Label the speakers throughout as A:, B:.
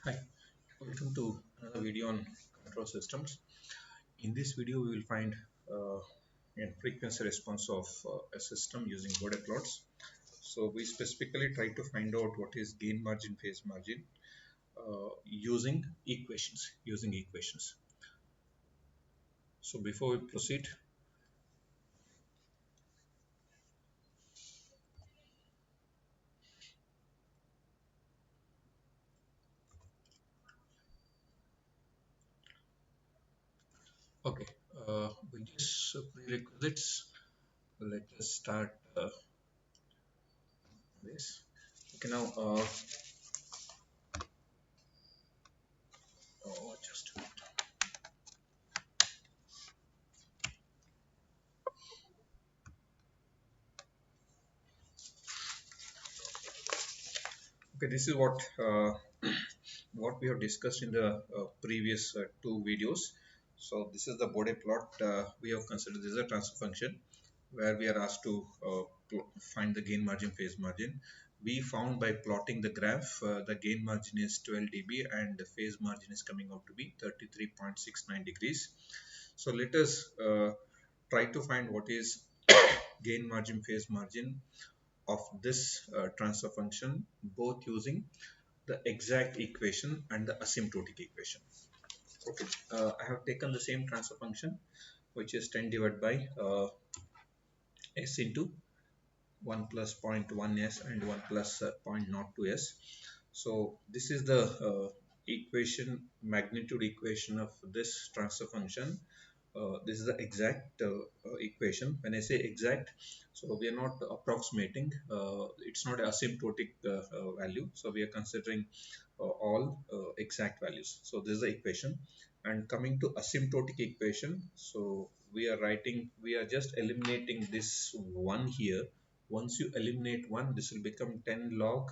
A: Hi, welcome to another video on control systems. In this video, we will find uh, a frequency response of a system using Bode plots. So we specifically try to find out what is gain margin, phase margin using equations. So before we proceed, okay, with this prerequisites, let us start this. Okay, now just a minute. Okay, this is what we have discussed in the previous two videos. So this is the Bode plot. We have considered this is a transfer function where we are asked to find the gain margin, phase margin. We found by plotting the graph, the gain margin is 12 dB and the phase margin is coming out to be 33.69 degrees. So let us try to find what is gain margin, phase margin of this transfer function, both using the exact equation and the asymptotic equation. Okay, I have taken the same transfer function, which is 10 divided by s into 1 plus 0.1 s and 1 plus 0.02 s. So this is the equation, magnitude equation of this transfer function. This is the exact equation. When I say exact, so we are not approximating, it's not asymptotic value, so we are considering all exact values. So this is the equation, and coming to asymptotic equation, so we are just eliminating this one here. Once you eliminate one, this will become 10 log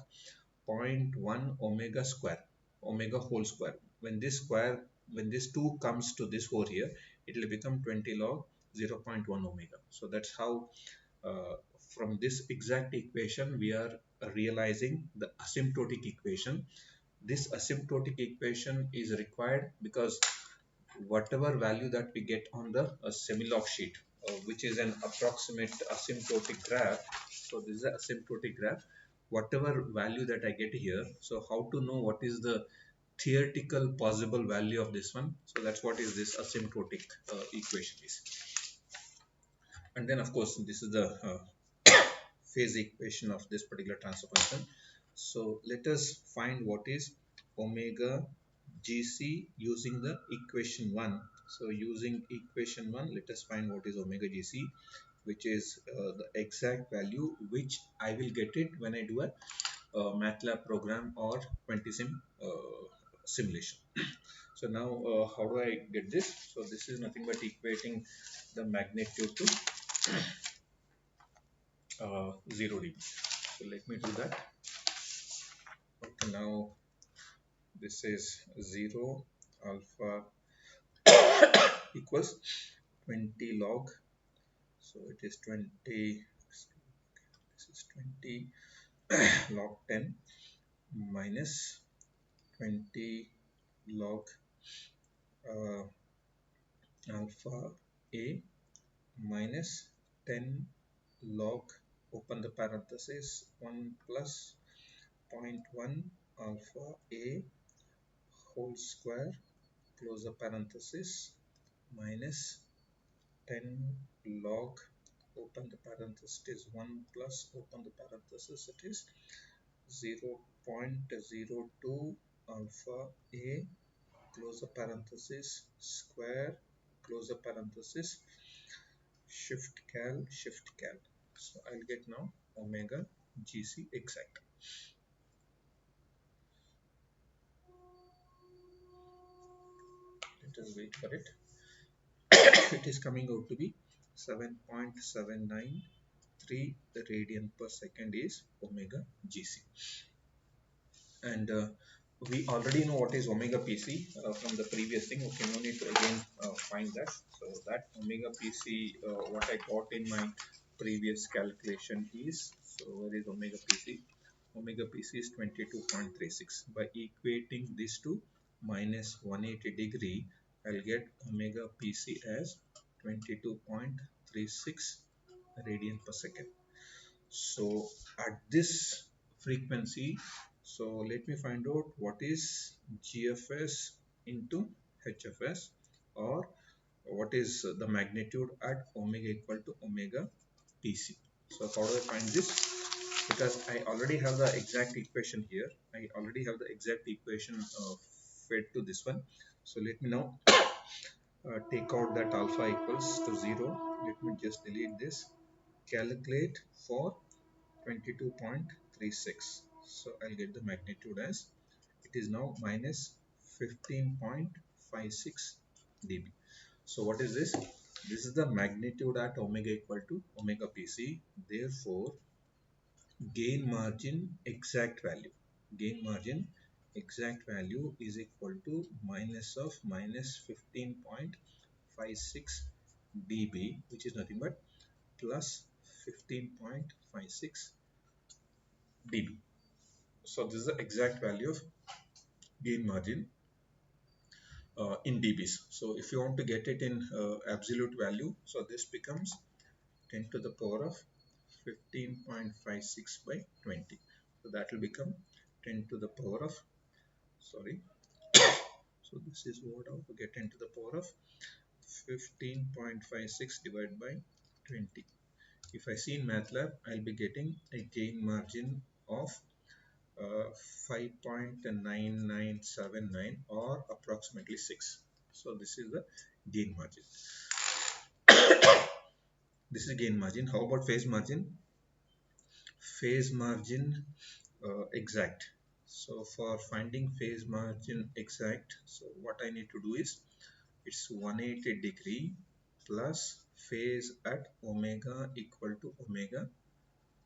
A: 0.1 omega square, omega whole square. When this 2 comes to this 4 here, it will become 20 log 0.1 omega. So that's how uh, from this exact equation we are realizing the asymptotic equation. This asymptotic equation is required because whatever value that we get on the semi-log sheet, which is an approximate asymptotic graph. So this is an asymptotic graph. Whatever value that I get here, so how to know what is the theoretical possible value of this one? So that's what is this asymptotic equation is. And then of course this is the phase equation of this particular transfer function. So let us find what is omega gc using the equation 1. So using equation 1, let us find what is omega gc, which is the exact value which I will get it when I do a MATLAB program or 20 sim simulation. So now how do I get this? So this is nothing but equating the magnitude to 0 dB. So let me do that. Okay, now this is 0 alpha equals 20 log, so it is 20, this is 20 log 10 minus 20 log alpha a minus 10 log, open the parenthesis, 1 plus 0.1 alpha a whole square, close the parenthesis, minus 10 log, open the parenthesis, it is 1 plus, open the parenthesis, it is 0.02 alpha a, close the parenthesis, square, close the parenthesis, shift cal, so I'll get now omega gc exact. Let us wait for it. It is coming out to be 7.793 radian per second is omega gc. And we already know what is omega pc from the previous thing. Okay, no need to again find that. So that omega pc, what I got in my previous calculation is, so where is omega pc? omega PC is 22.36. By equating this to minus 180 degree, I'll get omega PC as 22.36 radian per second. So at this frequency, so let me find out what is GFS into HFS, or what is the magnitude at omega equal to omega PC. So how do I find this? Because I already have the exact equation here. I already have the exact equation fed to this one. So let me now take out that alpha equals to 0. Let me just delete this. Calculate for 22.36. So I'll get the magnitude as, it is now minus 15.56 dB. So what is this? This is the magnitude at omega equal to omega PC. Therefore, gain margin exact value. Gain margin exact value is equal to minus of minus 15.56 dB, which is nothing but plus 15.56 dB. So this is the exact value of gain margin in dBs. So if you want to get it in absolute value, so this becomes 10 to the power of 15.56 by 20. So that will become 10 to the power of, sorry, so this is what I will get 10 to the power of 15.56 divided by 20. If I see in MATLAB, I'll be getting a gain margin of 5.9979 or approximately 6. So this is the gain margin. This is gain margin. How about phase margin? Phase margin exact. So for finding phase margin exact, so what I need to do is, it's 180 degree plus phase at omega equal to omega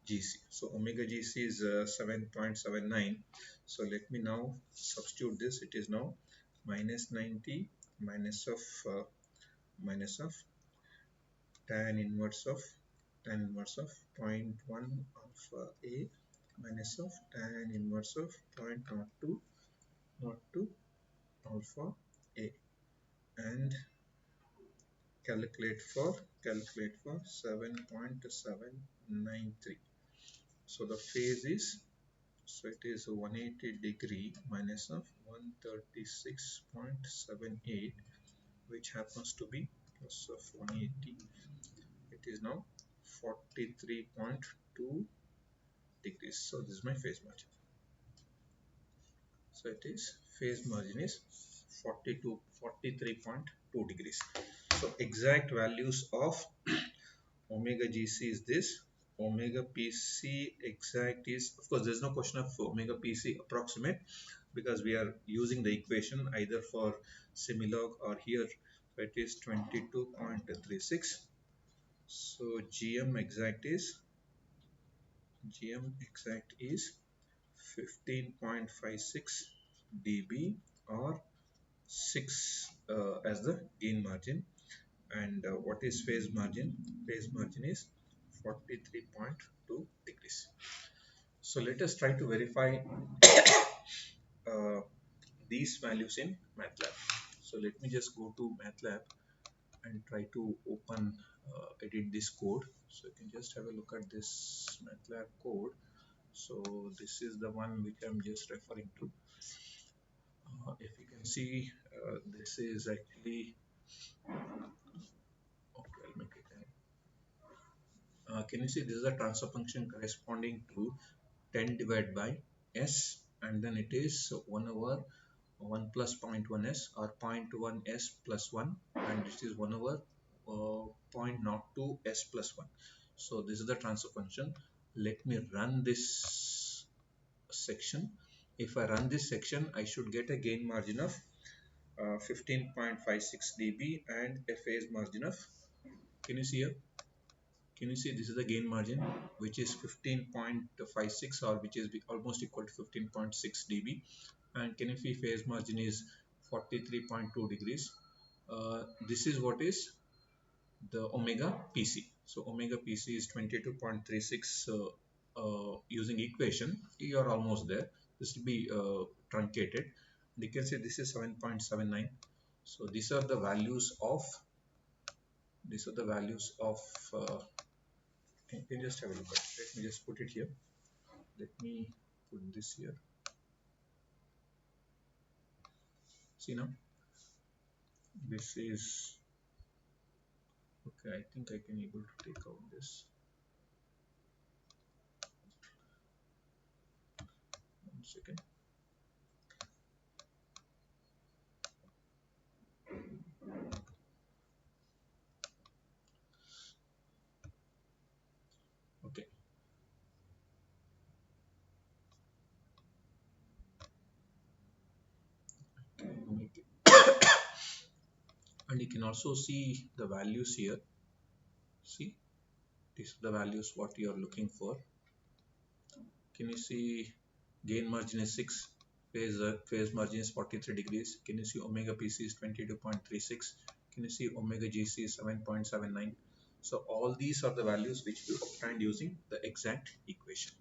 A: GC. So omega GC is 7.79. So let me now substitute this. It is now minus 90 minus of tan inverse of zero point 0.1 alpha A minus of tan inverse of 0.02 alpha A, and calculate for 7.793. So the phase is, so it is 180 degree minus of 136.78, which happens to be plus of 180. It is now 43.2 degrees. So this is my phase margin. So it is, phase margin is 43.2 degrees. So exact values of omega GC is this. Omega PC exact is, of course, there's no question of omega PC approximate, because we are using the equation either for semilog or here. So it is 22.36. So GM exact is 15.56 dB or 6 as the gain margin. And what is phase margin? Phase margin is 43.2 degrees. So let us try to verify uh, these values in MATLAB. So let me just go to MATLAB and try to open edit this code. So you can just have a look at this MATLAB code. So this is the one which I'm just referring to. If you can see, this is actually, okay, I'll make it. Can you see this is a transfer function corresponding to 10 divided by s, and then it is 1 over 1 plus 0.1s or 0.1s plus 1, and this is 1 over 0.02 s plus 1. So this is the transfer function. Let me run this section. If I run this section, I should get a gain margin of 15.56 dB and a phase margin of, can you see here? Can you see this is the gain margin, which is 15.56, or which is almost equal to 15.6 dB, and can you see phase margin is 43.2 degrees. This is what is the omega PC. So omega PC is 22.36 using equation, you are almost there. This will be truncated. You can say this is 7.79. So these are the values of can you just have a look at it. Let me just put it here. Let me put this here. See now, this is okay. I think I can able to take out this. 1 second. Okay. And you can also see the values here. See, these are the values what you are looking for. Can you see gain margin is 6, phase margin is 43 degrees. Can you see omega PC is 22.36? Can you see omega GC is 7.79? So all these are the values which we obtained using the exact equation.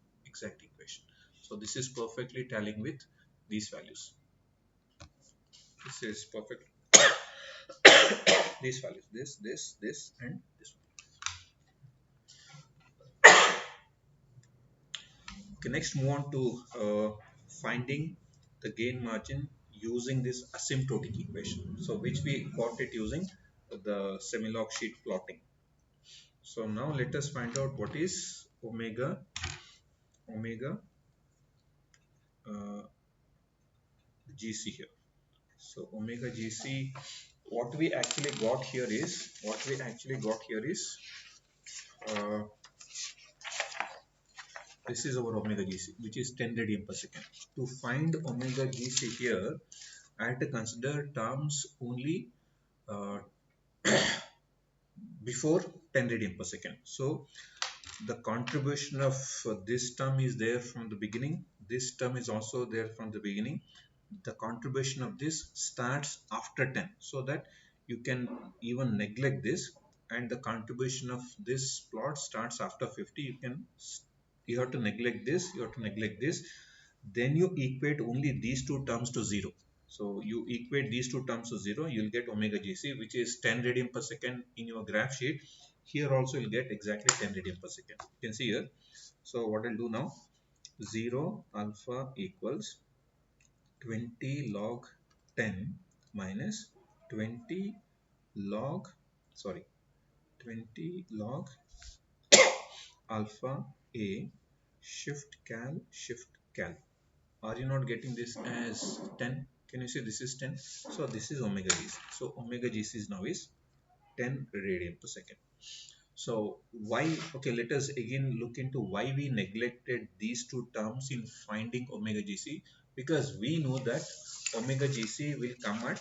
A: So this is perfectly tallying with these values. This is perfect. These values, this, and this one. Okay, next move on to finding the gain margin using this asymptotic equation. So which we got it using the semi-log sheet plotting. So now let us find out what is omega uh, GC here. So omega GC, what we actually got here is uh, this is our omega GC, which is 10 radian per second. To find omega GC here, I had to consider terms only uh, before 10 radian per second. So the contribution of this term is there from the beginning. This term is also there from the beginning. The contribution of this starts after 10, so that you can even neglect this, and the contribution of this plot starts after 50. You have to neglect this. Then you equate only these two terms to 0. So you equate these two terms to 0, you'll get omega GC, which is 10 radian per second in your graph sheet. Here also you'll get exactly 10 radian per second. You can see here. So what I'll do now, 0 alpha equals 20 log 10 minus 20 log 20 log alpha a shift cal. Are you not getting this as 10? Can you see this is 10? So this is omega GC. So omega GC is now is 10 radian per second. So why, okay, let us again look into why we neglected these two terms in finding omega GC, because we know that omega GC will come at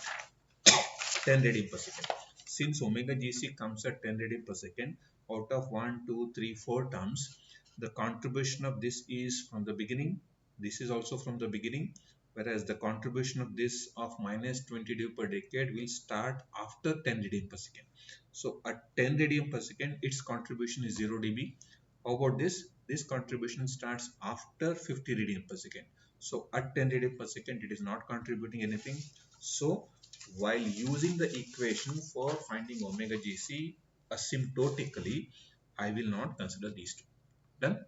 A: 10 radian per second. Since omega GC comes at 10 radian per second, out of 1, 2, 3, 4 terms, the contribution of this is from the beginning. This is also from the beginning, whereas the contribution of this of minus 20 dB per decade will start after 10 radian per second. So at 10 radian per second, its contribution is 0 dB. How about this? This contribution starts after 50 radian per second. So at 10 radian per second, it is not contributing anything. So while using the equation for finding omega GC asymptotically, I will not consider these two. Done?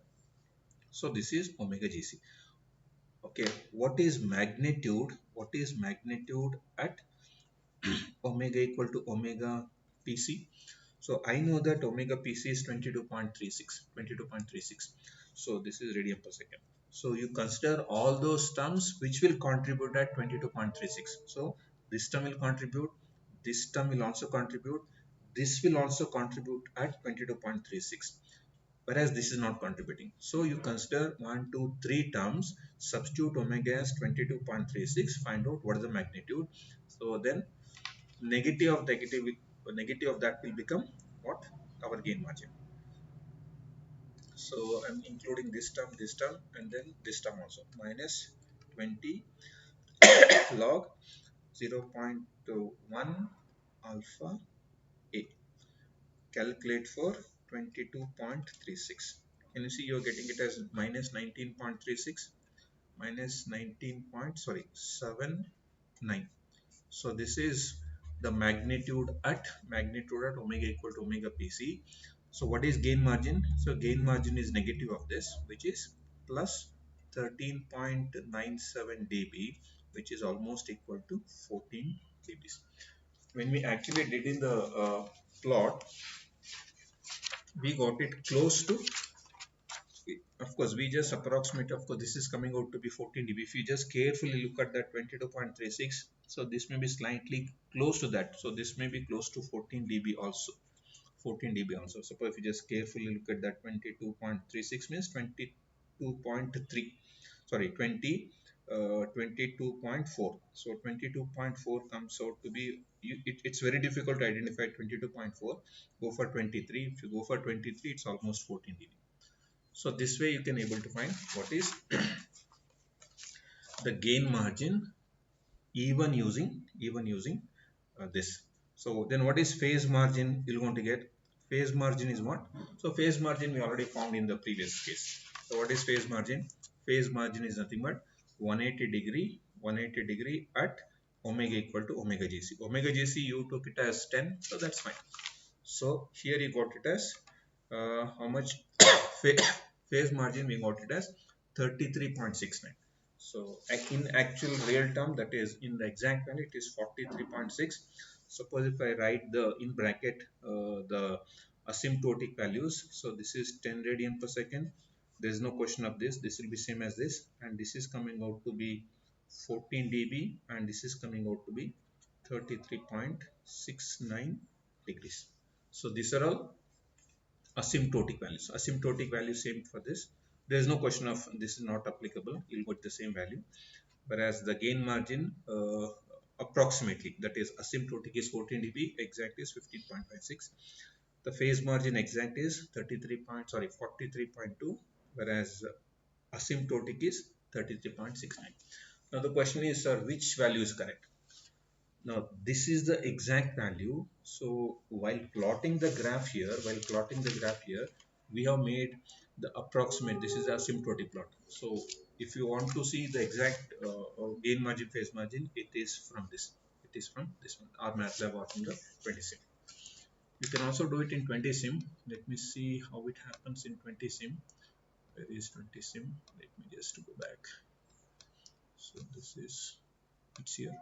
A: So this is omega GC. Okay, what is magnitude? What is magnitude at omega equal to omega PC? So I know that omega PC is 22.36. So this is radian per second. So you consider all those terms which will contribute at 22.36. So this term will contribute, this term will also contribute, this will also contribute at 22.36. Whereas this is not contributing. So you consider 1, 2, 3 terms, substitute omega as 22.36, find out what is the magnitude. So then negative of that will become what? Our gain margin. So I'm including this term, and then this term also, minus 20 log 0.1 alpha a. Calculate for 22.36. Can you see you're getting it as minus 19.36 minus 19 point, sorry, 79. So this is the magnitude at omega equal to omega pc. So what is gain margin? So gain margin is negative of this, which is plus 13.97 dB, which is almost equal to 14 dB. When we actually did in the plot, we got it close to, of course we just approximate, of course this is coming out to be 14 dB. If you just carefully look at that 22.36, so this may be slightly close to that, so this may be close to 14 dB also. 14 dB also. Suppose if you just carefully look at that, 22.36 means 22.3, sorry, 22.4. So 22.4 comes out to be, it's very difficult to identify 22.4. Go for 23. If you go for 23, it's almost 14 dB. So this way you can able to find what is the gain margin even using this. So then what is phase margin you're going to get? Phase margin is what? So phase margin we already found in the previous case. So what is phase margin? Phase margin is nothing but 180 degree at omega equal to omega gc. Omega gc you took it as 10, so that's fine. So here you got it as how much? Phase margin we got it as 33.69. So in actual real term, that is in the exact value, it is 43.6. Suppose if I write the in bracket the asymptotic values, so this is 10 radian per second. There is no question of this. This will be same as this, and this is coming out to be 14 dB, and this is coming out to be 33.69 degrees. So these are all asymptotic values. Asymptotic value same for this. There is no question of this is not applicable. You'll get the same value. Whereas the gain margin approximately, that is asymptotic is 14 dB, exact is 15.56. The phase margin exact is 43.2, whereas asymptotic is 33.69. Now the question is, sir, which value is correct? Now this is the exact value. So while plotting the graph here, we have made the approximate. This is asymptotic plot. So if you want to see the exact gain margin, phase margin, it is from this. It is from this one, or MATLAB, or from the 20 sim. You can also do it in 20 sim. Let me see how it happens in 20 sim. Where is 20 sim? Let me just go back. So this is, it's here.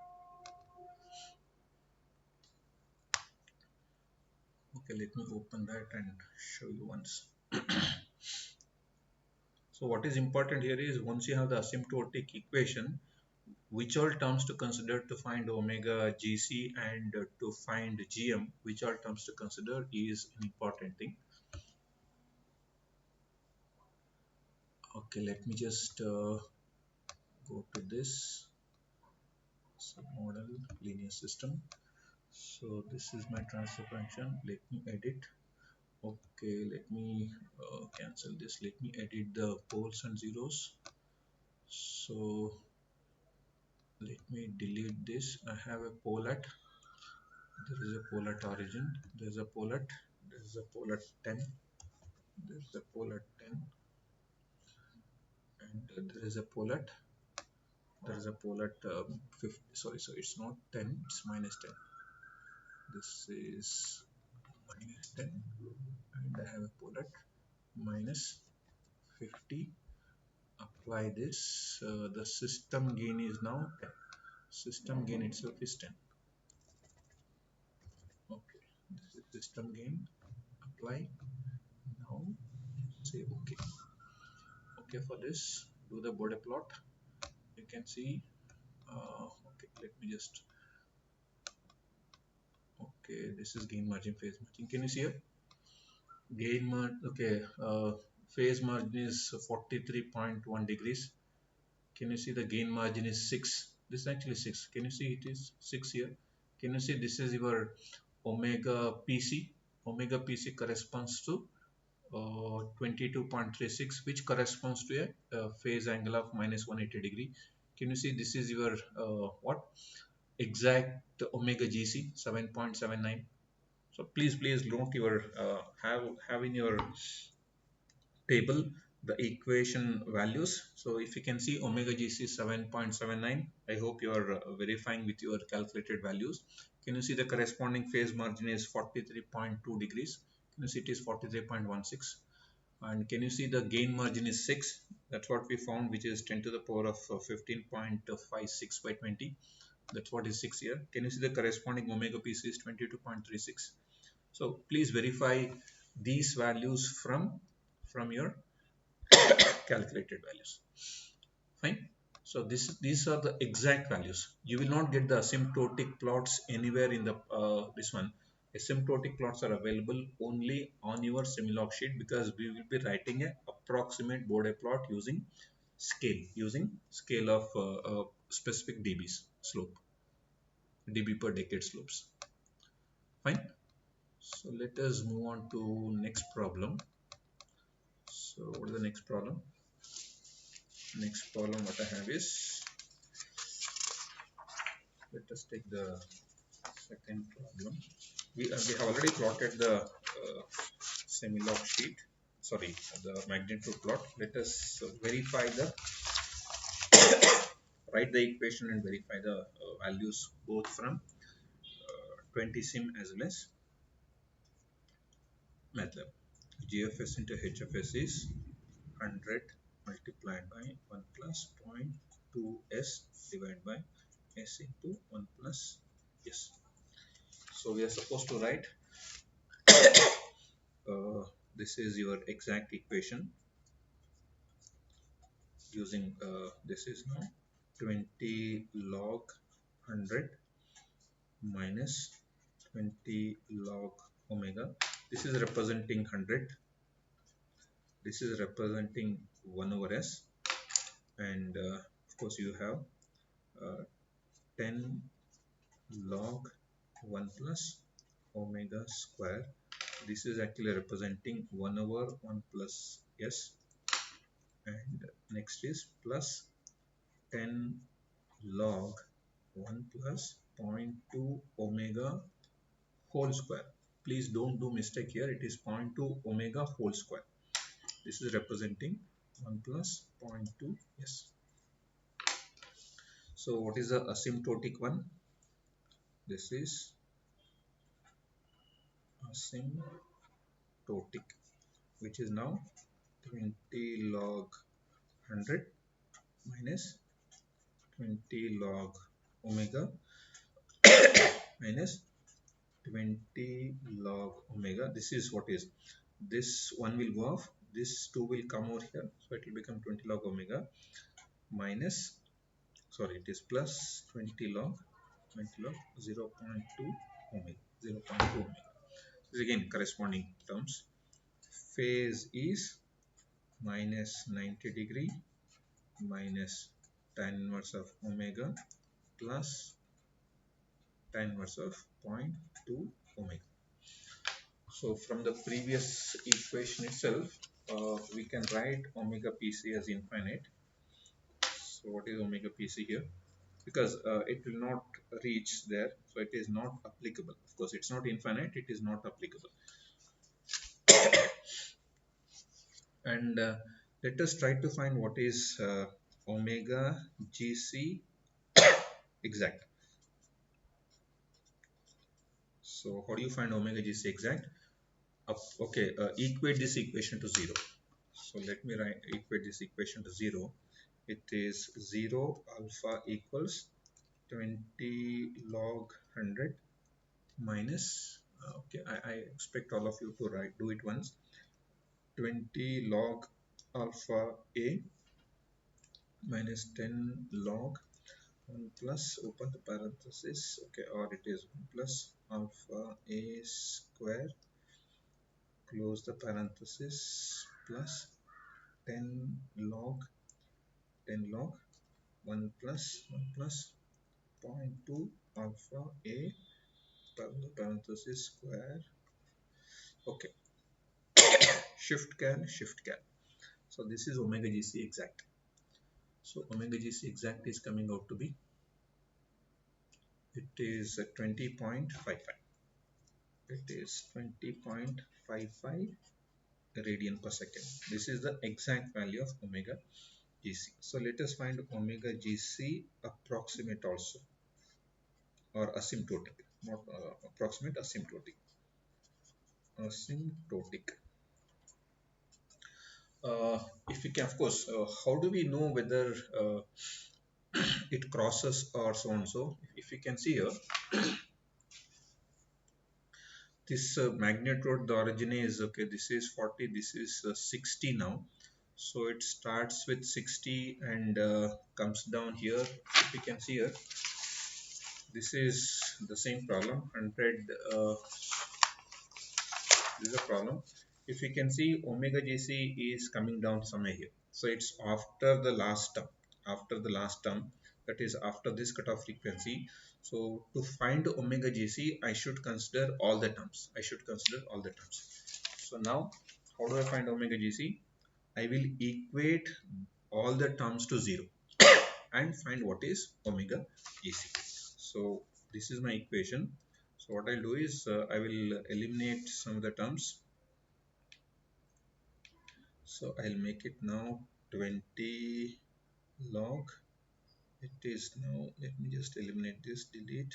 A: Okay, let me open that and show you once. So what is important here is, once you have the asymptotic equation, which all terms to consider to find omega gc and to find gm, which all terms to consider is an important thing. Okay, let me just go to this submodel linear system. So this is my transfer function. Let me edit. Okay, let me cancel this. Let me edit the poles and zeros. So let me delete this. I have a pole at, there is a pole at origin, there is a pole at, there is a pole at 10, there is a pole at 10, and there is a pole at, there is a pole at 50. Sorry, so it's not 10, it's minus 10. This is minus 10, and I have a pole at minus 50. Apply this. The system gain is now 10. System gain itself is 10. Okay, this is system gain. Apply. Now say okay. Okay, for this, do the Bode plot. You can see. Okay, let me just. Okay, this is gain margin, phase margin. Can you see here? Gain margin. Okay, phase margin is 43.1 degrees. Can you see the gain margin is 6? This is actually 6. Can you see it is 6 here? Can you see this is your omega PC? Omega PC corresponds to 22.36, which corresponds to a phase angle of minus 180 degree. Can you see this is your what exact omega GC 7.79. So please note your have in your table the equation values. So if you can see omega GC 7.79, I hope you are verifying with your calculated values. Can you see the corresponding phase margin is 43.2 degrees? Can you see it is 43.16? And can you see the gain margin is 6? That's what we found, which is 10 to the power of 15.56 by 20. That's what is 6 here. Can you see the corresponding omega PC is 22.36? So please verify these values from your calculated values. Fine. So these are the exact values. You will not get the asymptotic plots anywhere in the this one. Asymptotic plots are available only on your Similog sheet, because we will be writing a approximate Bode plot using scale of specific dBs slope, dB per decade slopes. Fine. So let us move on to next problem. So what is the next problem? Next problem what I have is, let us take the second problem. We have already plotted the Semilog sheet, sorry, the magnitude plot. Let us verify the write the equation and verify the values both from 20 sim as well as MATLAB. GFS into HFS is 100 multiplied by 1 plus 0.2s divided by s into 1 plus s. So we are supposed to write this is your exact equation using this is now 20 log 100 minus 20 log omega. This is representing 100, this is representing 1 over s, and of course you have 10 log 1 plus omega square. This is actually representing 1 over 1 plus s, and next is plus 10 log 1 plus 0.2 omega whole square. Please don't do mistake here, it is 0.2 omega whole square. This is representing 1 plus 0.2 s. So what is the asymptotic one? This is asymptotic, which is now 20 log 100 minus 20 log omega minus 20 log omega. This is what is, this one will go off, this 2 will come over here, so it will become 20 log omega minus, sorry, it is plus 20 log 0.2 omega, 0.2 omega. This is again corresponding terms. Phase is minus 90 degree minus tan inverse of omega plus tan inverse of 0.2 omega. So from the previous equation itself, we can write omega PC as infinite. So what is omega PC here? Because it will not reach there, so it is not applicable. Of course, it's not infinite, it is not applicable. And let us try to find what is omega GC exact. So how do you find omega GC exact? Okay, equate this equation to 0. So let me equate this equation to 0. It is 0 alpha equals 20 log 100 minus, okay, I expect all of you to do it once, 20 log alpha a minus 10 log 1 plus, open the parenthesis, okay, or it is 1 plus alpha a square, close the parenthesis, plus 10 log 1 plus 0.2 alpha a parenthesis square. Okay, shift cal. So this is omega GC exact. So omega GC exact is coming out to be, it is 20.55. It is 20.55 radian per second. This is the exact value of omega gc. So let us find omega gc approximate also, or asymptotic, not approximate, asymptotic. If we can, of course, how do we know whether it crosses or so on? So if you can see here, this magnitude, the origin is okay, this is 40, this is 60 now. So it starts with 60 and comes down here. If you can see here, this is the same problem, 100. This is a problem. If you can see, omega gc is coming down somewhere here. So it's after the last term, that is after this cutoff frequency. So to find omega gc, I should consider all the terms. So now, how do I find omega gc? I will equate all the terms to 0 and find what is omega gc. So this is my equation. So what I'll do is I will eliminate some of the terms. So I'll make it now 20 log. It is now, let me just eliminate this, delete.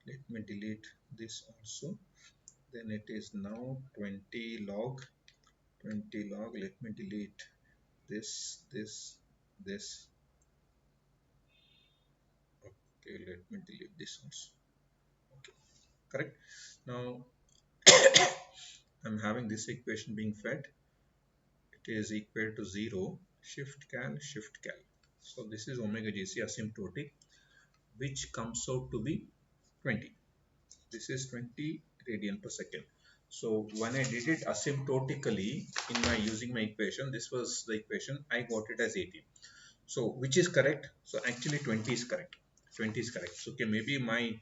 A: Let me delete this also. Then it is now 20 log. Let me delete this. Okay, let me delete this also. Okay, correct. Now I'm having this equation being fed. It is equal to 0, shift cal. So this is omega gc asymptotic, which comes out to be 20. This is 20 radian per second. So when I did it asymptotically in my using my equation, this was the equation, I got it as 18. So which is correct? So actually 20 is correct. So okay, maybe my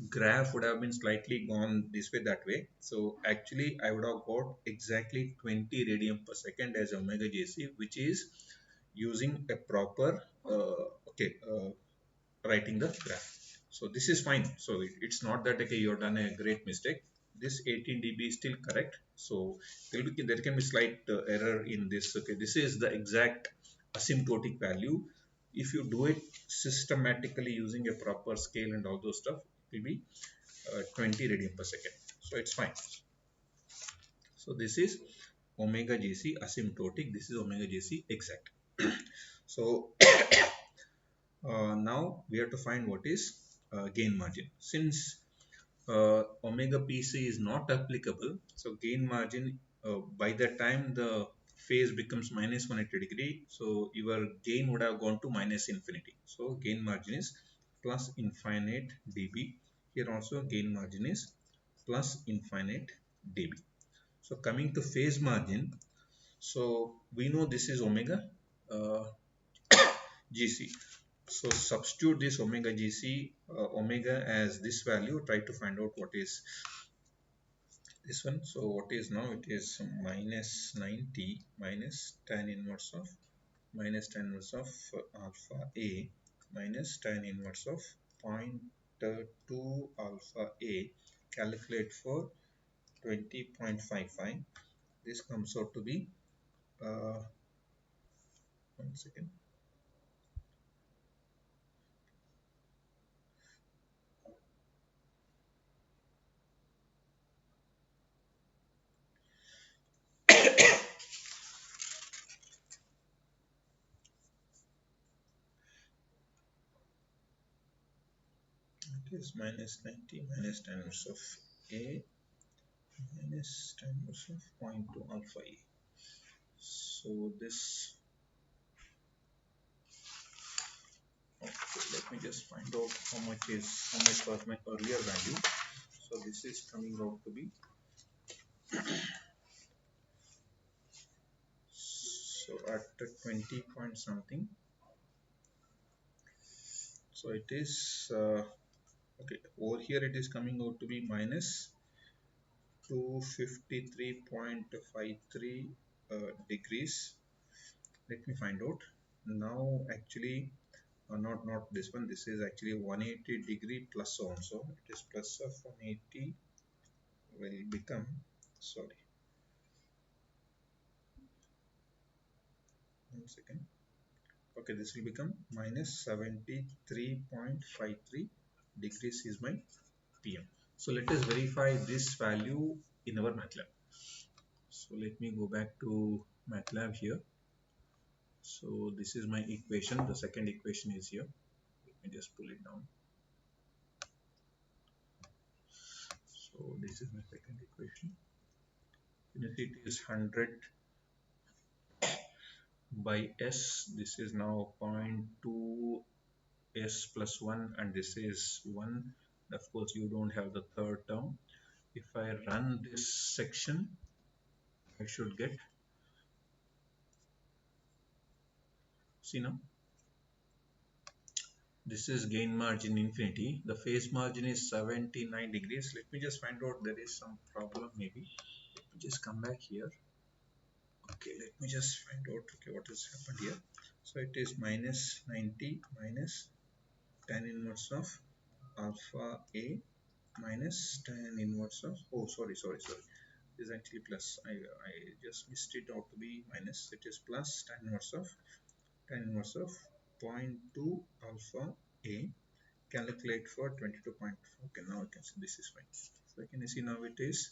A: graph would have been slightly gone this way, that way. So actually I would have got exactly 20 radian per second as omega gc, which is using a proper writing the graph. So this is fine. So it's not that okay, you've done a great mistake. This 18 dB is still correct. So there can be slight error in this. Okay, this is the exact asymptotic value. If you do it systematically using a proper scale and all those stuff, it will be 20 radian per second. So it's fine. So this is omega gc asymptotic. This is omega gc exact. So now we have to find what is gain margin. Since omega pc is not applicable, so gain margin, by the time the phase becomes minus 180 degree, so your gain would have gone to minus infinity. So gain margin is plus infinite dB. Here also gain margin is plus infinite dB. So coming to phase margin, so we know this is omega gc. So substitute this omega gc, omega as this value, try to find out what is this one. So what is now, it is minus 90 minus tan inverse of alpha a minus tan inverse of 0.2 alpha a. Calculate for 20.55. This comes out to be 1 second. It is minus 90 minus tan inverse of a minus tan inverse of 0.2 alpha a. So this, okay, let me just find out how much was my earlier value. So this is coming out to be, so at 20 point something. So it is okay, over here it is coming out to be minus 253.53 degrees. Let me find out now. Actually not this one, this is actually 180 degree plus so on. So it is plus of 180 will become, sorry, 1 second. Okay, this will become minus 73.53 degrees is my PM. So let us verify this value in our MATLAB. So let me go back to MATLAB here. So this is my equation. The second equation is here. Let me just pull it down. So this is my second equation. You see it is 100 by S. This is now 0.2 S plus 1 and this is 1. Of course you don't have the third term. If I run this section, I should get, see now, this is gain margin infinity. The phase margin is 79 degrees. Let me just find out, there is some problem maybe. Let me just come back here. Okay, let me just find out, okay, what has happened here. So it is minus 90 minus tan inverse of alpha A minus tan inverse of, oh sorry, it is actually plus. I just missed it out to be minus. It is plus tan inverse of zero point 0.2 alpha A, calculate for 22.4. Okay, now I can see this is fine. So can you see now it is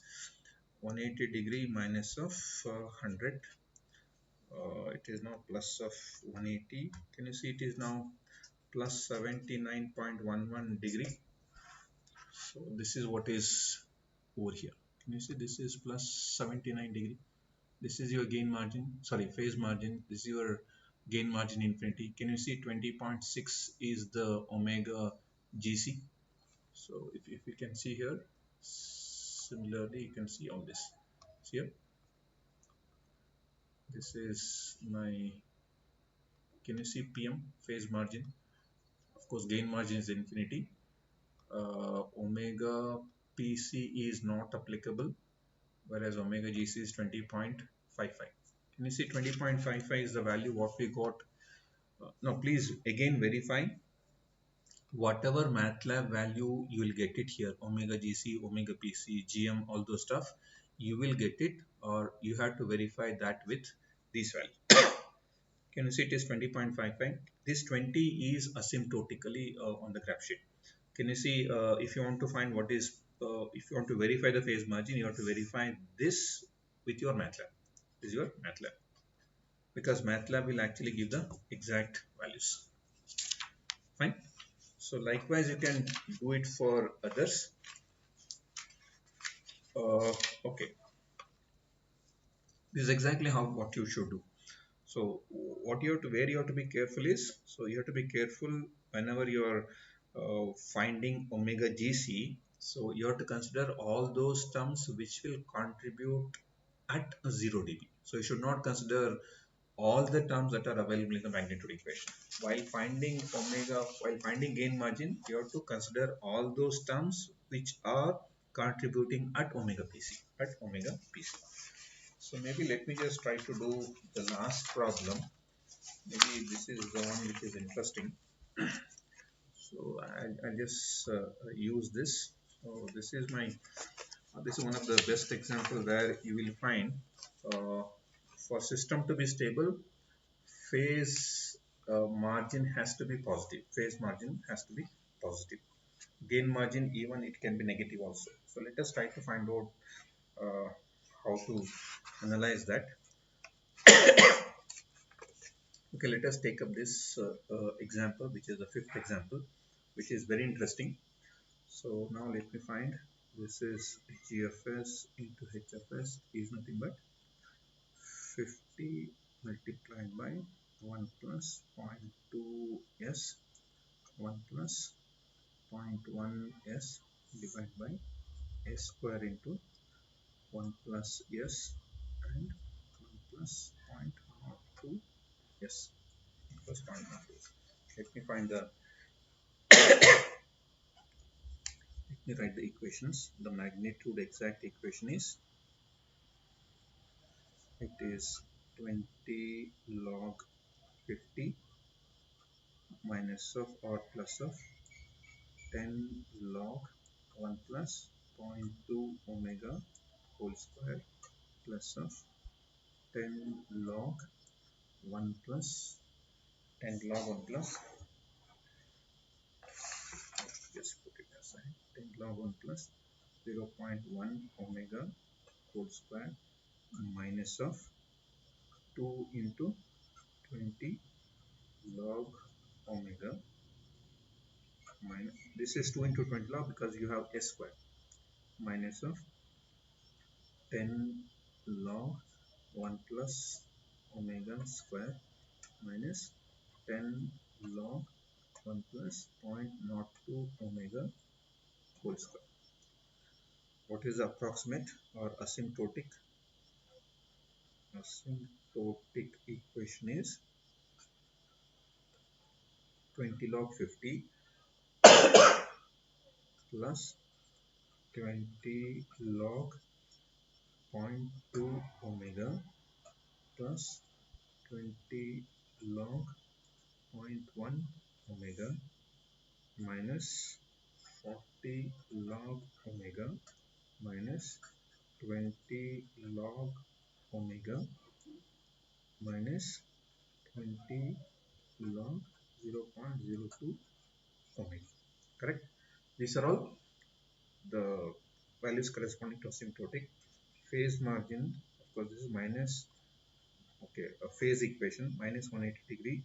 A: 180 degree minus of 100. It is now plus of 180. Can you see it is now plus 79.11 degree. So this is what is over here. Can you see this is plus 79 degree. This is your gain margin, sorry, phase margin. This is your gain margin infinity. Can you see 20.6 is the omega GC? So if you can see here, similarly you can see all this. See here, this is my, can you see PM, phase margin? Of course gain margin is infinity. Omega PC is not applicable, whereas omega GC is 20.55. Can you see 20.55 is the value what we got? Now please again verify whatever MATLAB value you will get it here, omega GC, omega PC, GM, all those stuff, you will get it, or you have to verify that with this value. Can you see it is 20.55? This 20 is asymptotically on the graph sheet. Can you see if you want to find what is, if you want to verify the phase margin, you have to verify this with your MATLAB. This is your MATLAB, because MATLAB will actually give the exact values. Fine. So likewise you can do it for others. Okay, this is exactly how what you should do. So what you have to, where you have to be careful is, so you have to be careful whenever you are finding omega GC. So you have to consider all those terms which will contribute at 0 dB. So you should not consider all the terms that are available in the magnitude equation. While finding omega, while finding gain margin, you have to consider all those terms which are contributing at omega PC, at omega PC. So maybe let me just try to do the last problem. Maybe this is the one which is interesting. So I'll just use this. So this is my, this is one of the best example where you will find for system to be stable, phase margin has to be positive. Phase margin has to be positive. Gain margin, even it can be negative also. So let us try to find out how to analyze that. Okay, let us take up this example, which is the fifth example, which is very interesting. So now let me find, this is GFS into HFS is nothing but 50 multiplied by 1 plus 0.2 S, 1 plus 0.1 S divided by S square into 1 plus S and 1 plus 0.02 S plus 0.02 S. Let me find the, let me write the equations. The magnitude exact equation is, it is 20 log 50 minus of or plus of 10 log 1 plus 0.2 omega whole square plus of 10 log 1 plus 10 log 1 plus, just put it aside, 10 log 1 plus 0.1 omega whole square minus of 2 into 20 log omega minus, this is 2 into 20 log because you have s square, minus of 10 log 1 plus omega square minus 10 log 1 plus 0.02 omega whole square. What is the approximate or asymptotic equation is 20 log 50 plus 20 log 0.2 omega plus 20 log 0.1 omega minus 40 log omega minus 20 log omega minus 20 log 0.02 omega. Correct? These are all the values corresponding to asymptotic. Phase margin, of course, this is minus, okay, a phase equation, minus 180 degree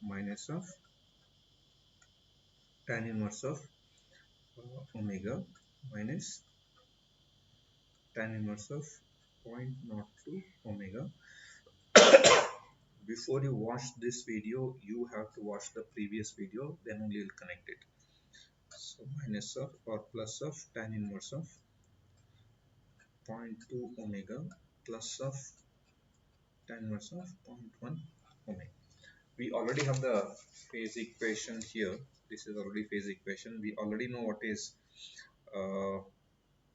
A: minus of tan inverse of omega minus tan inverse of 0.02 omega. Before you watch this video, you have to watch the previous video, then only you'll connect it. So minus of or plus of tan inverse of 0.2 omega plus of tan inverse of 0.1 omega. We already have the phase equation here. This is already phase equation. We already know what is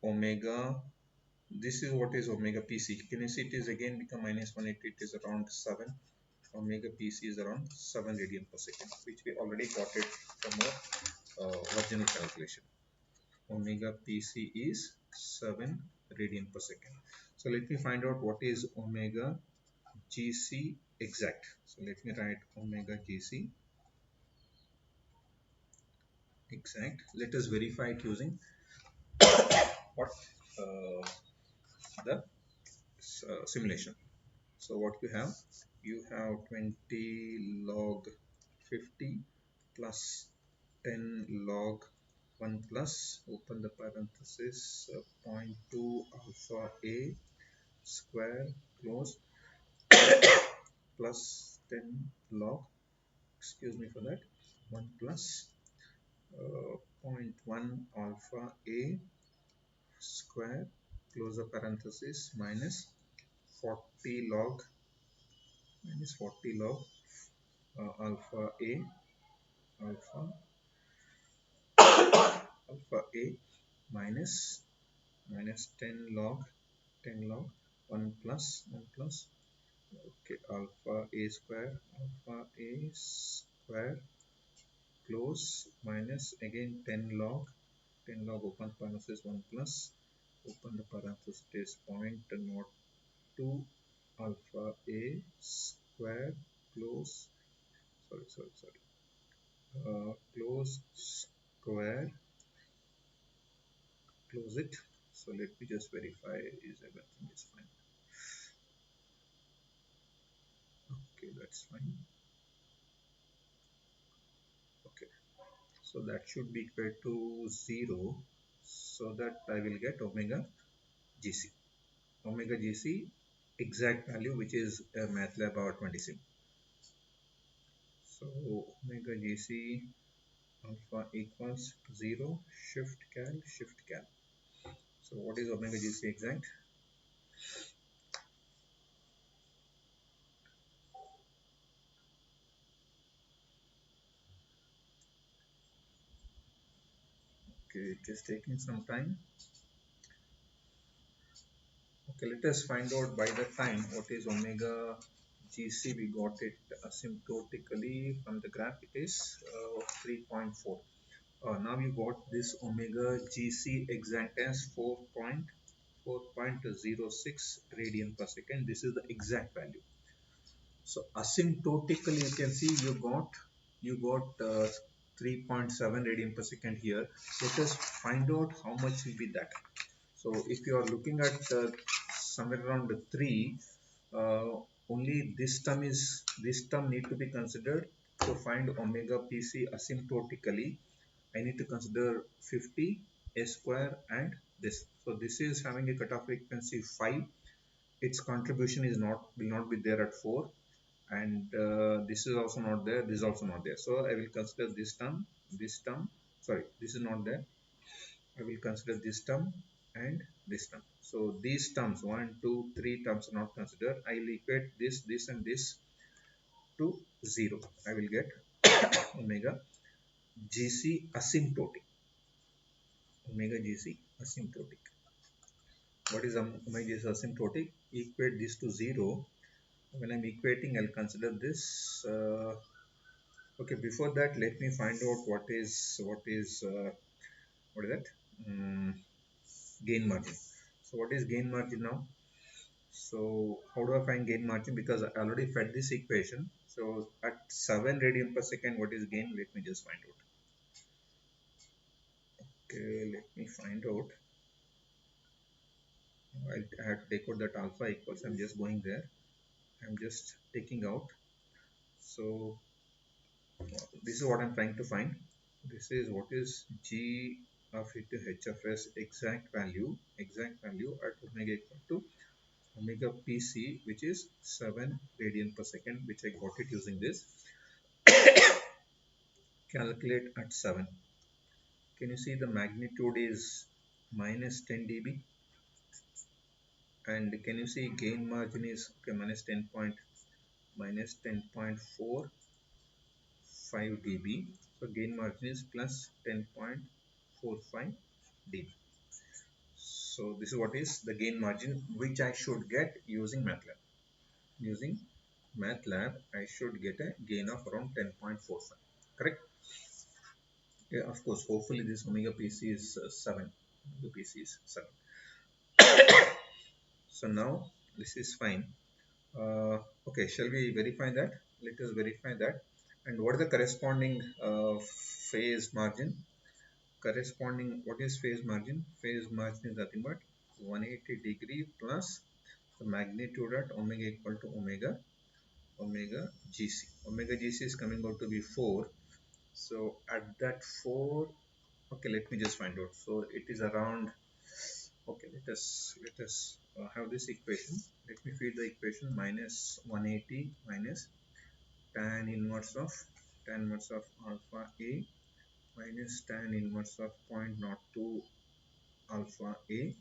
A: omega. This is what is omega PC. Can you see it is again become minus 180. It is around 7. Omega PC is around 7 radian per second, which we already got it from our original calculation. Omega PC is 7 radian per second. So let me find out what is omega GC exact. So let me write omega GC exact. Let us verify it using what the simulation. So what you have 20 log 50 plus 10 log 1 plus, open the parenthesis, 0.2 alpha a square close plus 10 log, excuse me for that, 1 plus 0.1 alpha a square close the parenthesis minus 40 log alpha a alpha alpha a minus 10 log 1 plus okay, alpha a square close minus again 10 log open parenthesis 1 plus open the parenthesis 0.02 alpha a square close close square close it. So let me just verify is everything is fine. Okay, that's fine. Okay, so that should be equal to 0, so that I will get omega GC exact value, which is MATLAB or 20sim. So omega GC alpha equals 0 shift cal. So what is omega GC exact? Okay, it is taking some time. Okay, let us find out by the time what is omega GC. We got it asymptotically from the graph. It is 3.4. Now you got this omega GC exact as 4.06 radian per second. This is the exact value. So asymptotically, you can see you got 3.7 radian per second here. Let us find out how much will be that. So if you are looking at somewhere around 3, uh, only this term need to be considered. To find omega PC asymptotically, I need to consider 50 a square and this. So this is having a cutoff frequency 5. Its contribution is not will not be there at 4, and this is also not there. This is also not there. So I will consider this term. This term. Sorry, this is not there. I will consider this term and this term. So these terms 1, 2, 3 terms are not considered. I will equate this and this to 0. I will get omega GC asymptotic. Omega GC asymptotic. What is omega GC asymptotic? Equate this to 0. When I'm equating, I'll consider this. Okay, before that, let me find out what is that? Gain margin. So what is gain margin now? So how do I find gain margin? Because I already fed this equation. So at 7 radian per second, what is gain? Let me just find out. Okay, let me find out. I had to take out that alpha equals. I'm just going there. I'm just taking out. So this is what I'm trying to find. This is what is G of it to HFS exact value at omega equal to omega PC, which is 7 radian per second, which I got it using this. Calculate at 7. Can you see the magnitude is minus 10 dB, and can you see gain margin is okay, minus 10.45 dB. So gain margin is plus 10.45 dB. So this is what is the gain margin which I should get using MATLAB. Using MATLAB, I should get a gain of around 10.45. Correct? Yeah, of course. Hopefully, this omega PC is 7. Omega PC is 7. So now this is fine. Okay, shall we verify that? Let us verify that. And what is the corresponding phase margin? What is phase margin? Phase margin is nothing but 180 degree plus the magnitude at omega equal to omega GC. Omega GC is coming out to be 4. So at that 4, okay, let me just find out. So it is around, okay, let us have this equation. Let me feed the equation. Minus 180 minus tan inverse of alpha A minus tan inverse of 0.02 alpha A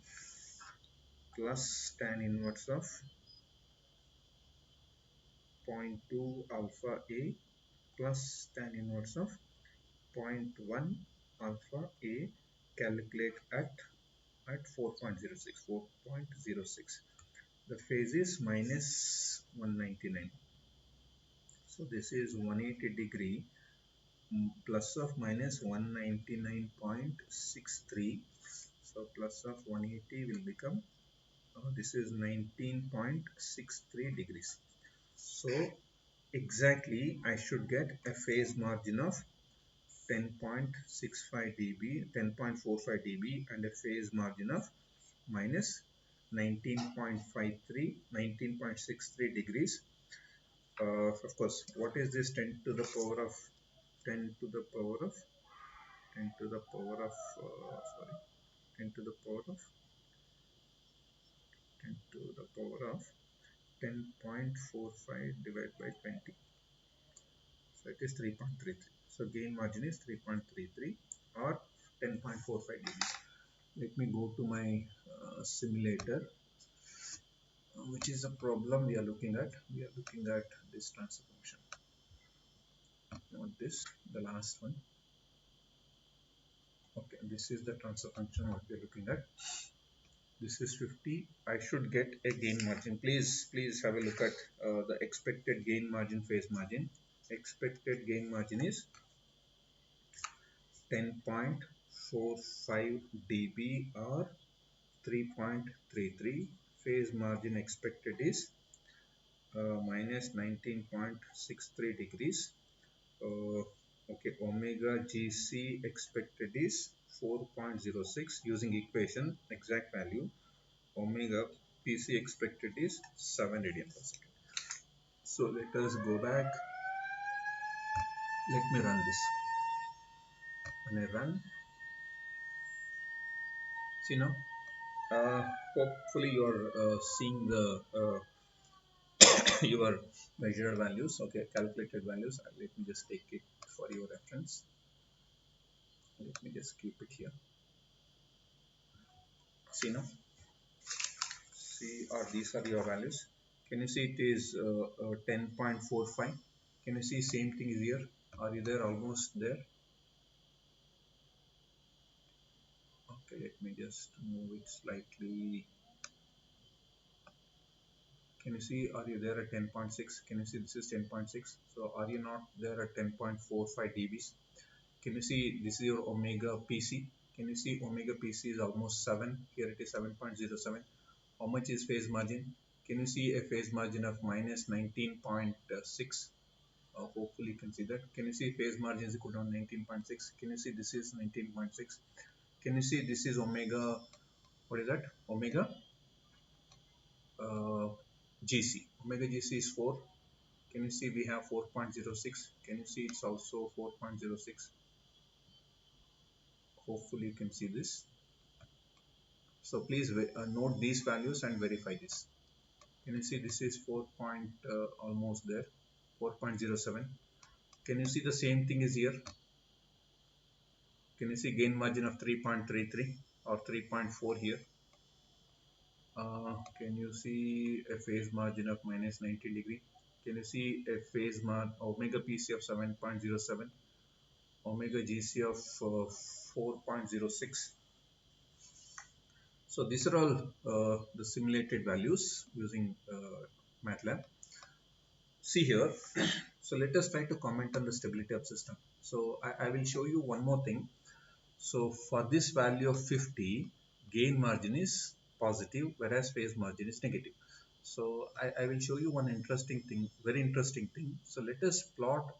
A: plus tan inverse of 0.2 alpha A plus tan inverse of 0.1 alpha A. Calculate at 4.06. The phase is minus 199. So this is 180 degree plus of minus 199.63. So plus of 180 will become this is 19.63 degrees. So exactly I should get a phase margin of 10.65 dB, 10.45 dB, and a phase margin of minus 19.63 degrees. Of course, what is this 10 to the power of 10 to the power of 10 to the power of 10 to the power of 10 to the power of 10.45 divided by 20. So it is 3.33. So gain margin is 3.33 or 10.45 dB. Let me go to my simulator, which is a problem we are looking at. We are looking at this transfer function, not this, the last one. Okay, this is the transfer function what we are looking at. This is 50. I should get a gain margin. Please have a look at the expected gain margin, phase margin. Expected gain margin is 10.45 dB or 3.33. Phase margin expected is minus 19.63 degrees. Okay, omega GC expected is 4.06 using equation exact value. Omega PC expected is 7 radian per second. So let us go back. Let me run this. When I run, see now, hopefully you are seeing the your measured values, okay, calculated values. Let me just take it for your reference. Let me just keep it here. See now, see, these are your values. Can you see it is 10.45? Can you see same thing is here? Are you there? Almost there? Okay, let me just move it slightly. Can you see, are you there at 10.6? Can you see this is 10.6? So are you not there at 10.45 dBs? Can you see this is your omega PC? Can you see omega PC is almost 7? Here it is 7.07. How much is phase margin? Can you see a phase margin of minus 19.6? Hopefully you can see that. Can you see phase margin is equal to 19.6? Can you see this is 19.6? Can you see this is omega, what is that? Omega uh, GC. Omega GC is 4. Can you see we have 4.06? Can you see it's also 4.06? Hopefully you can see this. So please note these values and verify this. Can you see this is 4 point almost there, 4.07. Can you see the same thing is here? Can you see gain margin of 3.33 or 3.4 here? Can you see a phase margin of minus 90 degree? Can you see a phase margin omega PC of 7.07, omega GC of 4.06? So these are all the simulated values using MATLAB. See here, so let us try to comment on the stability of system. So I will show you one more thing. So for this value of 50, gain margin is positive, whereas phase margin is negative. So I will show you one interesting thing, very interesting thing. So let us plot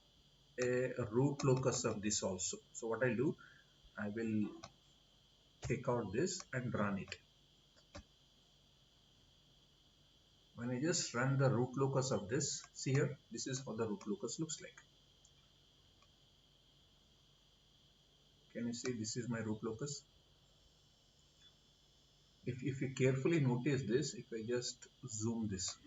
A: a root locus of this also. So what I'll do, I will take out this and run it. When I just run the root locus of this, see here, this is how the root locus looks like. Can you see this is my root locus? If you carefully notice this, if I just zoom this,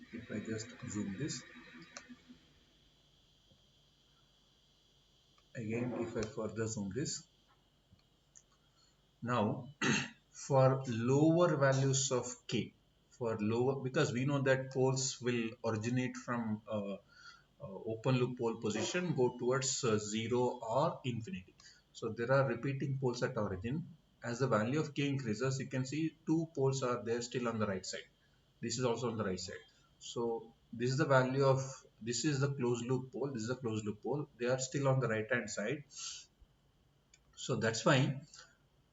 A: again, if I further zoom this, now for lower values of k, for lower, because we know that poles will originate from open loop pole position, go towards 0 or infinity. So there are repeating poles at origin. As the value of k increases, you can see two poles are there still on the right side. This is also on the right side. So this is the value of, this is the closed loop pole, this is the closed loop pole. They are still on the right hand side. So that's why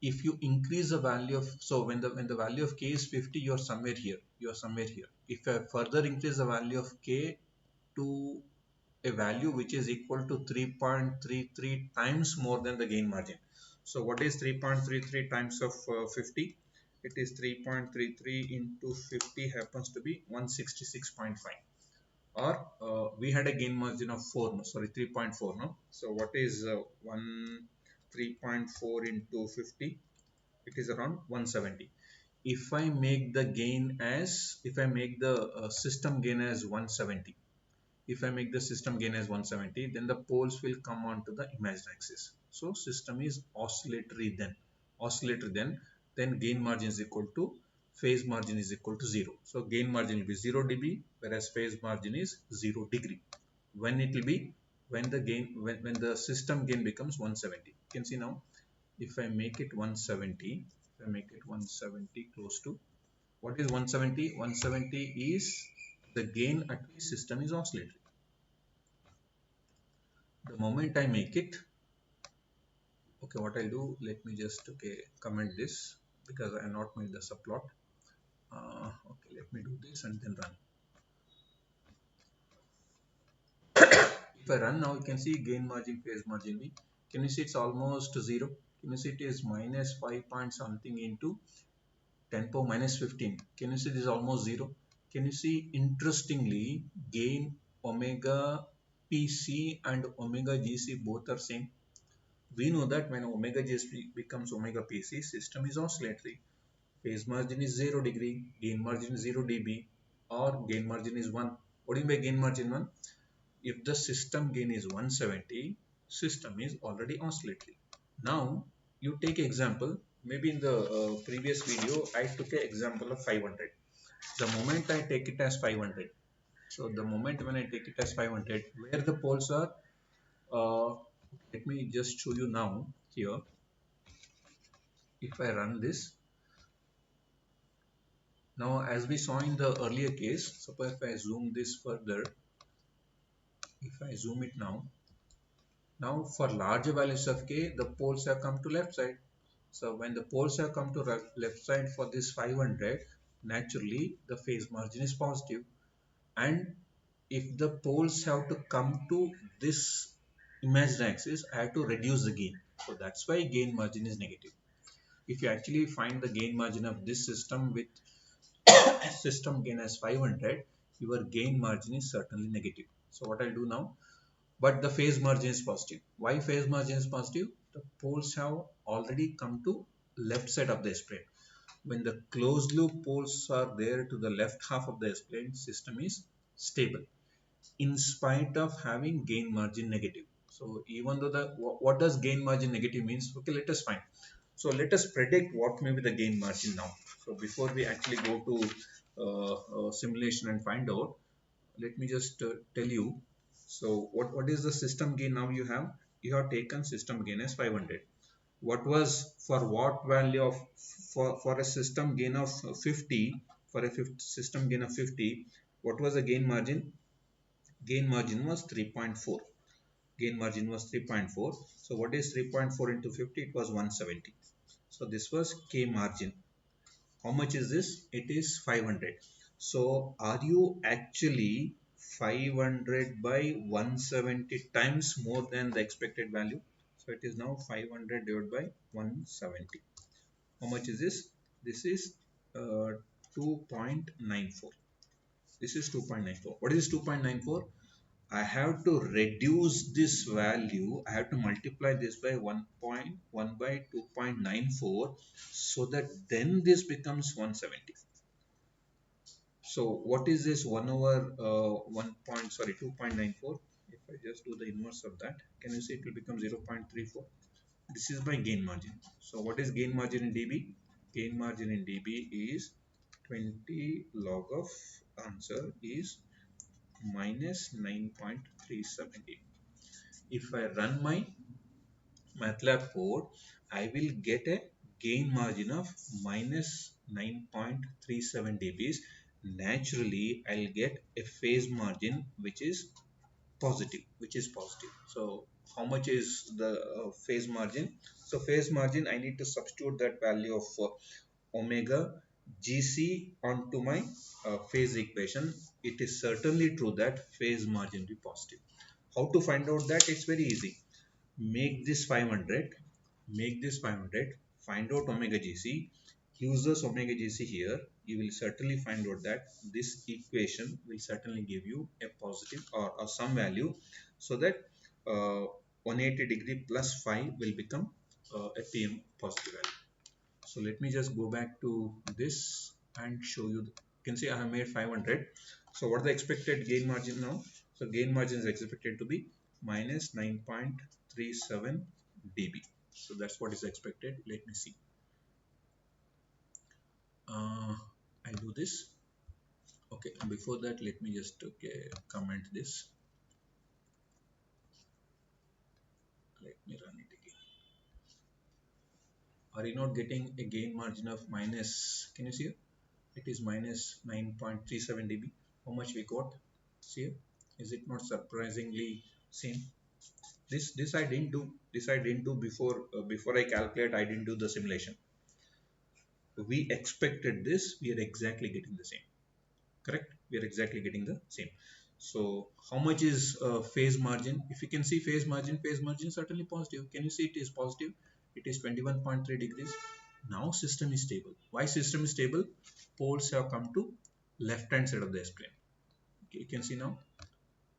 A: if you increase the value of, so when the value of k is 50, you are somewhere here, if I further increase the value of k to a value which is equal to 3.33 times more than the gain margin. So what is 3.33 times of 50? It is 3.33 into 50 happens to be 166.5, or we had a gain margin of 4, no, sorry, 3.4, no. So what is 3.4 into 50? It is around 170. If I make the gain as, if I make the system gain as 170, if I make the system gain as 170, then the poles will come onto the imaginary axis. So system is oscillatory then gain margin is equal to phase margin is equal to 0. So gain margin will be 0 dB, whereas phase margin is 0 degree. When it will be, when the gain, when the system gain becomes 170. You can see now, if I make it 170, if I make it 170 close to, what is 170? 170 is the gain at which system is oscillatory. The moment I make it, okay, what I'll do, let me just, okay, comment this because I have not made the subplot. Okay, let me do this and then run. I run now, you can see gain margin, phase margin V. Can you see it's almost 0? Can you see it is minus 5 point something into 10 power minus 15. Can you see this is almost 0? Can you see interestingly gain omega PC and omega GC both are same? We know that when omega GC becomes omega PC, system is oscillatory. Phase margin is 0 degree, gain margin is 0 dB, or gain margin is 1. What do you mean by gain margin 1? If the system gain is 170, system is already oscillatory. Now you take example, maybe in the previous video I took an example of 500. The moment I take it as 500, so the moment when I take it as 500, where the poles are, let me just show you now here. If I run this, now as we saw in the earlier case, suppose if I zoom this further, if I zoom it now for larger values of k, the poles have come to left side. So when the poles have come to left side for this 500, naturally the phase margin is positive. And if the poles have to come to this imaginary axis, I have to reduce the gain. So that's why gain margin is negative. If you actually find the gain margin of this system with system gain as 500, your gain margin is certainly negative. So what I'll do now, but the phase margin is positive. Why phase margin is positive? The poles have already come to left side of the S-plane. When the closed loop poles are there to the left half of the S-plane, system is stable in spite of having gain margin negative. So even though the what does gain margin negative means? Okay, let us find. So let us predict what may be the gain margin now. So before we actually go to simulation and find out, let me just tell you. So what is the system gain now you have? You have taken system gain as 500. What was for what value of for a system gain of 50, for a system gain of 50, what was the gain margin? Gain margin was 3.4. Gain margin was 3.4. So what is 3.4 into 50? It was 170. So this was K margin. How much is this? It is 500. So are you actually 500 by 170 times more than the expected value? So it is now 500 divided by 170. How much is this? This is 2.94. This is 2.94. What is 2.94? I have to reduce this value. I have to multiply this by 1.1 by 2.94, so that then this becomes 170. So what is this 1 over 2.94? If I just do the inverse of that, can you see it will become 0.34? This is my gain margin. So what is gain margin in dB? Gain margin in dB is 20 log of answer is minus 9.378. If I run my MATLAB code, I will get a gain margin of minus 9.37 dBs. Naturally, I'll get a phase margin which is positive, So how much is the phase margin? So phase margin, I need to substitute that value of omega GC onto my phase equation. It is certainly true that phase margin will be positive. How to find out that? It's very easy. Make this 500, find out omega GC, use this omega GC here. You will certainly find out that this equation will certainly give you a positive or some value, so that 180 degree plus 5 will become a PM positive value. So let me just go back to this and show you. You can see I have made 500. So what is the expected gain margin now? So gain margin is expected to be minus 9.37 dB. So that's what is expected. Let me see. I'll do this. Okay, before that, let me just comment this. Let me run it again. Are you not getting a gain margin of minus? Can you see it? It is minus 9.37 dB. How much we got? See here? Is it not surprisingly same? This I didn't do. This I didn't do before I calculate. I didn't do the simulation. We expected this. We are exactly getting the same. Correct? We are exactly getting the same. So how much is phase margin? If you can see phase margin is certainly positive. Can you see it is positive? It is 21.3 degrees. Now system is stable. Why system is stable? Poles have come to left hand side of the S-plane. Okay, you can see now.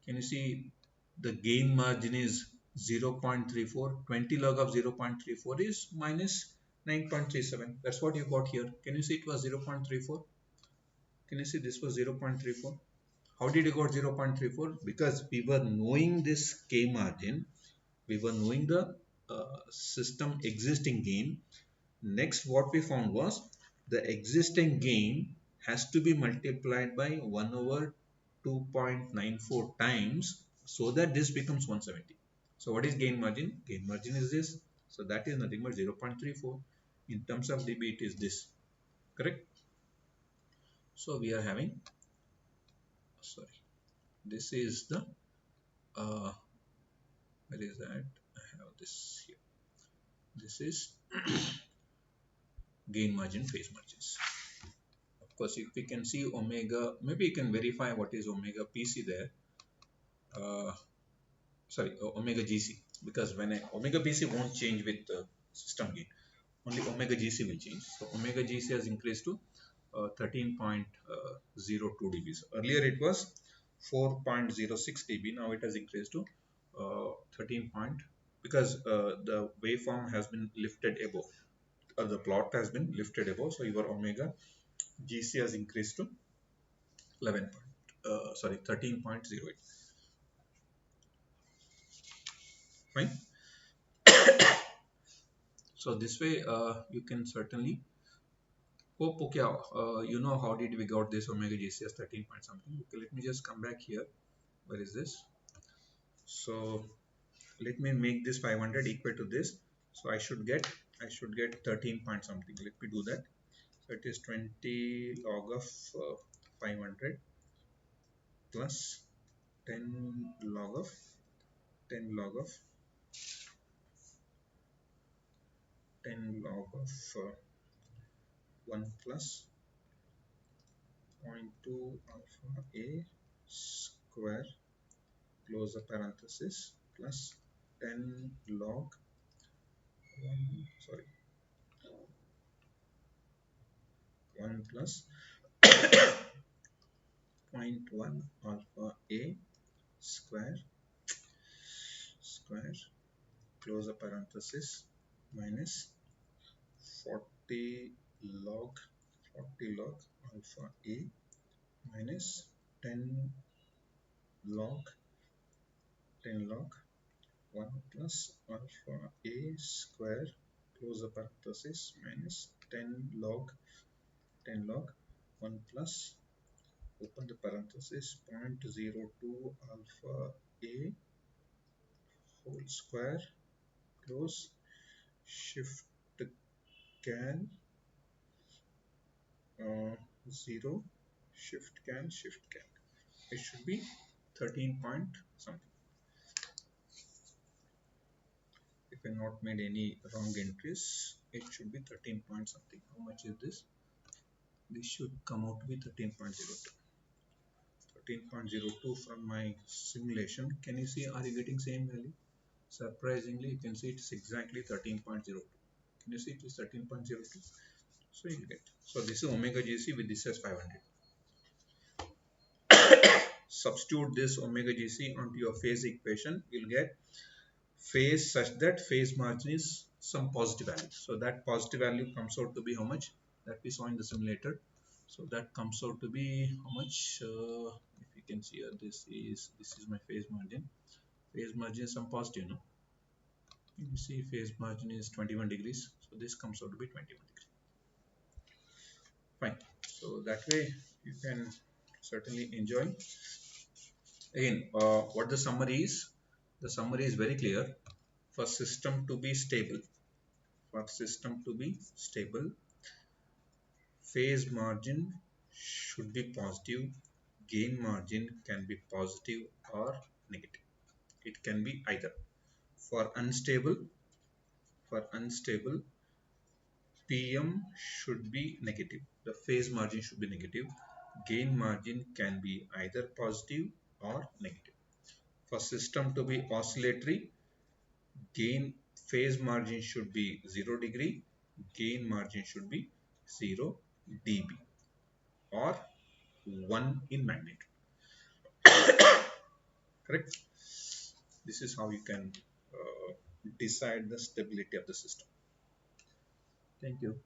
A: Can you see the gain margin is 0.34? 20 log of 0.34 is minus 9.37. That's what you got here. Can you see it was 0.34? Can you see this was 0.34? How did you got 0.34? Because we were knowing this K margin, we were knowing the system existing gain. Next, what we found was the existing gain has to be multiplied by 1 over 2.94 times so that this becomes 170. So what is gain margin? Gain margin is this. So that is nothing but 0.34. In terms of dB, it is this. Correct? So we are having, sorry, this is the, where is that? I have this here. This is gain margin, phase margins. Of course, if we can see omega, maybe you can verify what is omega PC there. Sorry, omega GC, because when omega PC won't change with system gain, only omega GC will change. So omega GC has increased to 13.02 dB. So earlier it was 4.06 dB. Now it has increased to 13 point, because the waveform has been lifted above, or the plot has been lifted above. So your omega GC has increased to 13.08. Fine. So this way you can certainly hope. Okay, you know how did we got this omega GC as 13 point something. Okay, let me just come back here. Where is this? So let me make this 500 equal to this. So I should get 13 point something. Let me do that. So it is 20 log of 500 plus 10 log of 10 log of 10 log of 1 plus 0.2 alpha a square, close the parenthesis, plus 10 log 1, sorry, 1 plus 0.1 alpha a square, close the parenthesis, minus 40 log alpha a minus 10 log 1 plus alpha a square, close the parenthesis, minus 10 log 1 plus, open the parenthesis, 0.02 alpha a whole square, close, shift can 0, shift can, it should be 13 point something. If I not made any wrong entries, it should be 13 point something. How much is this? This should come out to be 13.02. 13.02 from my simulation. Can you see, are you getting same value? Surprisingly, you can see it's exactly 13.02. Can you see it is 13.02? So you get. So this is omega GC with this as 500. Substitute this omega GC onto your phase equation. You'll get phase such that phase margin is some positive value. So that positive value comes out to be how much? That we saw in the simulator. So that comes out to be how much? If you can see here, this is my phase margin. Phase margin is some positive, no? You see phase margin is 21 degrees. So this comes out to be 21 degrees. Fine. So that way you can certainly enjoy. Again, what the summary is? The summary is very clear. For system to be stable, phase margin should be positive. Gain margin can be positive or negative. It can be either. For unstable, PM should be negative. The phase margin should be negative. Gain margin can be either positive or negative. For system to be oscillatory, gain phase margin should be 0 degree, gain margin should be 0 dB or 1 in magnitude. Correct? This is how you can decide the stability of the system. Thank you.